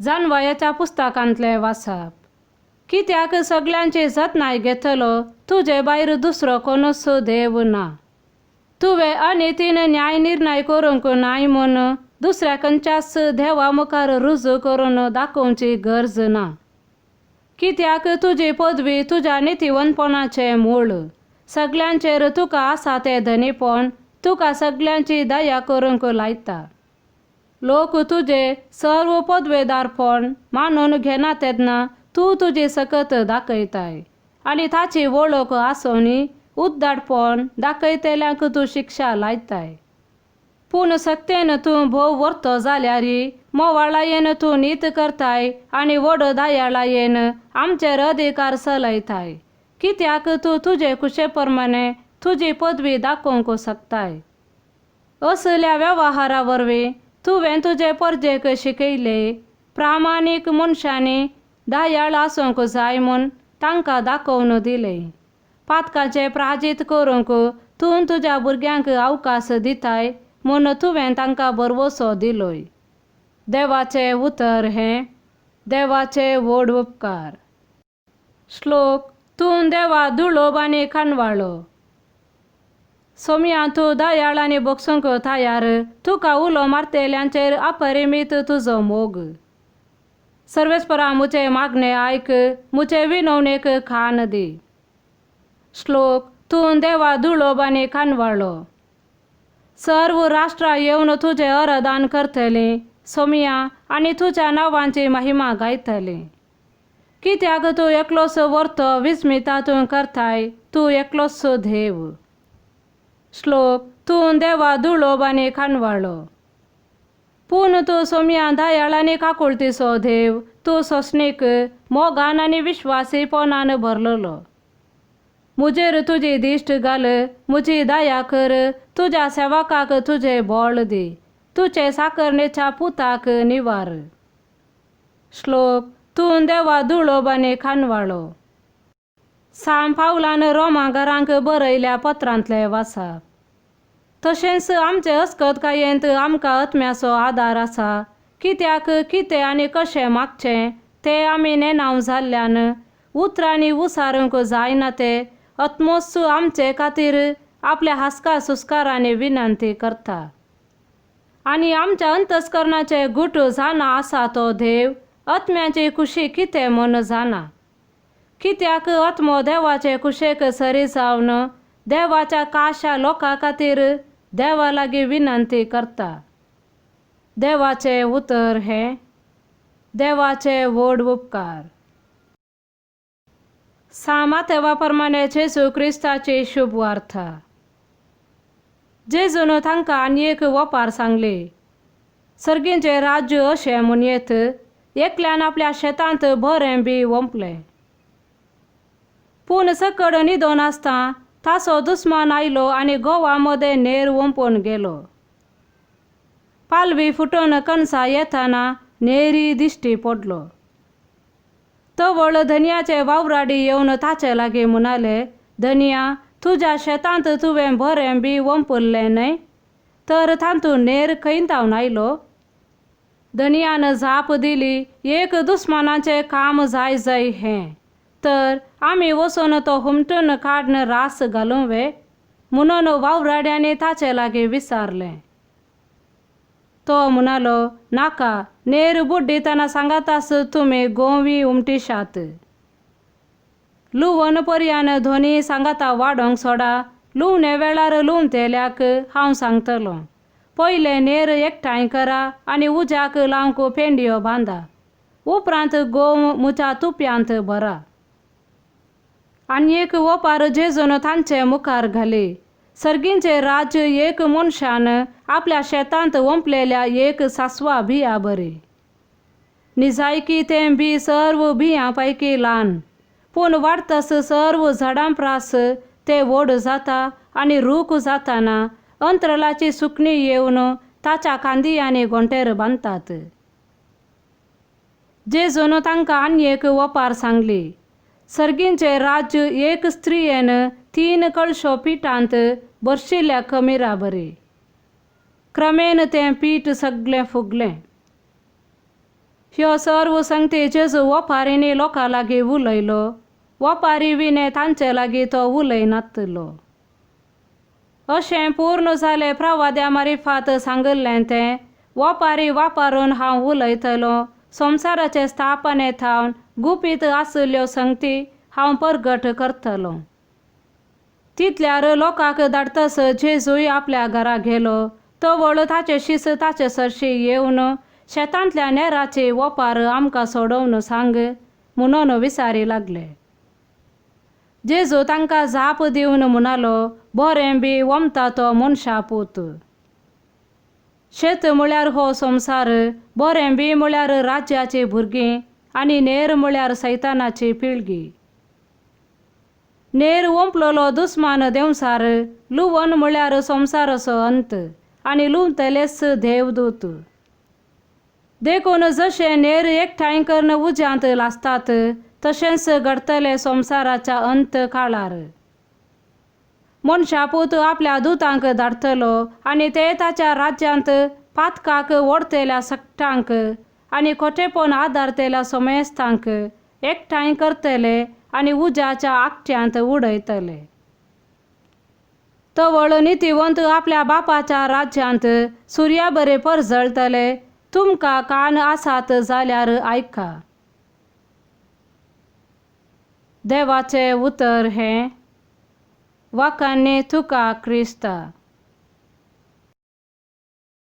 जानवायाच्या पुस्तकांतले वाचप. कित्याक सगळ्यांची जतनाय घेतलो तुजे भायर दुसरो कोणूच देव ना. तुवें अनितीन न्याय निर्णय करूंक नाय म्हूण दुसऱ्या खंयच्याच देवा मुखार रुजू करून दाखोवची गरज ना. कित्याक तुजी पदवी तुज्या नितीवंतपणाचें मूळ. सगळ्यांचेर तुका आसा तें धनीपण तुका सगळ्यांची दया करूंक लायता. लोक तुजे सर्व पदवेदारपण मानून घेना तेन्ना तूं तुजी सकत दाखयताय आनी ताची वळख आसोनी उद्दाटपण दाखयतल्यांक तूं शिक्षा लायताय. पूण सक्तेन तूं भोव वर्तो जाल्यारय मोवाळायेन तूं नीत करताय आनी व्हड दयाळायेन आमचेर अधिकार चलयताय. कित्याक तूं तुजे कुशे प्रमाणे तुजी पदवी दाखोवंक शकताय. असल्या वेव्हारा वरवीं तुवें तुजे परजेक शिकयले प्रामाणीक मनशांनी दयाळ आसूंक जाय म्हूण तांकां दाखोवन दिलें. पातकाचें प्रायजीत करूंक तूं तुज्या भुरग्यांक अवकाश दिताय म्हूण तुवें तांकां भरवसो दिलोय. देवाचें उतर हें देवाचे व्हड उपकार. श्लोक. तूं देवा दुळोब आनी खानवाळो. सोम्या तूं दयाळ आनी भोगसूंक तयार. तुका उलो मारतेल्यांचेर अपरिमीत तुजो मोग. सर्वेस्परा मुचे मागणे आयक मुचे विनवणेक खान दी. श्लोक. तूं देवा दुळोब आनी खानवाळो. सर्व राष्ट्रां येवन तुजें अराधन करतलीं सोम्या आनी तुज्या नांवांची महिमा गायतलीं. कित्याक तूं एकलोच वर्तो विस्मितांतूं करताय. तूं एकलोच देव. श्लोक. तूं देवा दुळोब आनी खानवाळो. पूण तूं सोम्या दयाळ आनी काकुळतीचो देव. तूं सोंसणीक मोगान आनी विश्वासीपणान भरलेलो. मुजेर तुजी दिश्ट घाल. मुजी दया कर. तुज्या सेवकाक तुजें बळ दी. तुजे साकरणेच्या पुताक निवार. श्लोक. तूं देवा दुळोब आनी खानवाळो. साम पावलान रोमाघरांक बरयल्या पत्रांतले वाचप. तशेंच आमचे अस्खतकायेंत आमकां आत्म्याचो आदार आसा. कित्याक कितें आनी कशें मागचें तें आमी नेनाव जाल्ल्यान उतरांनी उसारूंक जायना तें आत्मोस आमचे खातीर आपल्या हास्का सुस्कारांनी विनंती करता. आनी आमच्या अंतस्करणाचे घुट जाणा आसा तो देव आत्म्याची खुशी कितें म्हूण जाणा. कित्याक आत्मो देवाचे कुशेक सरी जावन देवाच्या काशा लोकां खातीर देवा लागीं विनंती करता. देवाचें उतर हें देवाचे व्हड उपकार. सामातेवा प्रमाणे जेजू क्रिस्ताची शुभ वार्ता. जेजून तांकां आनी एक वपार सांगली. सर्गींचें राज्य अशें म्हणयत एकल्यान आपल्या शेतांत बरें बी वंपलें. पूण सकड न्हिदोन आसता ताचो दुस्मान आयलो आनी गोवा मदें नेर वंपून गेलो. पालवी फुटून कणसां येताना नेरी दिश्टी पडलो. तवळ धन्याचे वावराडी येवन ताचे लागीं म्हणाले, धन्या, तुज्या शेतांत तुवें बरें बी वंपल्लें न्हय, तर तातूंत नेर खंयतावन आयलो. धन्यान जाप दिली, एक दुस्मानाचें काम जाय जय हें, तर आमी वचून तो हुमटून काडून रास घालूंवे म्हणून वावराड्यांनी ताचे लागीं विचारलें. तो म्हणालो, नाका, नेर बुड्डितना सांगातास तुमी गोवी उमटिशात. लुवण पर्यान धोनी सांगाता वाडोंक सोडा. लुवणे वेळार लुवतेल्याक हांव सांगतलों, पयलें नेर एकठांय करा आनी उज्याक लावंक पेंडयो बांदा. उपरांत गोव मुच्या तुप्यांत भरा. आनी एक वपार जेजून तांचे मुखार घाली. सर्गींचें राज्य एक मनशान आपल्या शेतांत वंपलेल्या एक सासवा बिया बरी. निजायकी तें बी सर्व बियां पैकी ल्हान, पूण वाडतस सर्व झाडां प्रास तें व्हड जाता आनी रूख जाताना अंतरलाची सुकणी येवन ताच्या कांदियांनी घोंटेर बांदतात. जेजून तांकां आनी एक वपार सांगली. सर्गींचें राज्य एक स्त्रियेन 3 कळशो पिठांत भरशिल्ल्या खमीरा बरी. क्रमेन तें पीठ सगळें फुगलें. ह्यो सर्व संगती जेजू वपारीनी लोकां लागीं उलयलो, वपारी विने तांचे लागीं तो उलयनातलो. अशें पूर्ण जालें प्रवाद्या मारिफात सांगल्लें तें, वपारी वापरून हांव उलयतलों, संवसाराचे स्थापने थावन गुपीत आसल्यो संगती हांव परगट करतलों. तितल्यार लोकांक धाडटस जेजूय आपल्या घरा गेलो. तवळ ताचे शिस ताचे सरशी येवन, शेतांतल्या नेराची वपार आमकां सोडोवन सांग म्हणून विचारी लागले. जेजू तांकां जाप दिवन म्हणालो, बरें बी वमता तो मनशा पूत. शेत म्हळ्यार हो संवसार, बरें बी म्हळ्यार राज्याची भुरगीं आनी नेर म्हळ्यार सैतानाची पिळगी. नेर ओंपलोलो दुस्मान देंवसार, लुवण म्हळ्यार संवसाराचो अंत आनी लुवतलेच देवदूत. देखून जशें नेर एकठांय करून उज्यांत लासतात, तशेंच घडतलें संवसाराच्या अंत काळार. मनशापूत आपल्या दुतांक धाडटलो आनी ते ताच्या राज्यांत पातकाक ओडतेल्या सकटांक आनी खोटेपण आदारतेल्या सोमेस्तांक एकठांय करतले आनी उज्याच्या आगट्यांत उडयतले. तवळ नितिवंत आपल्या बापाच्या राज्यांत सुर्या बरे परजळतले. तुमकां कान आसात जाल्यार आयका. देवाचें उतर हें, वाखाणणी तुका क्रिस्ता.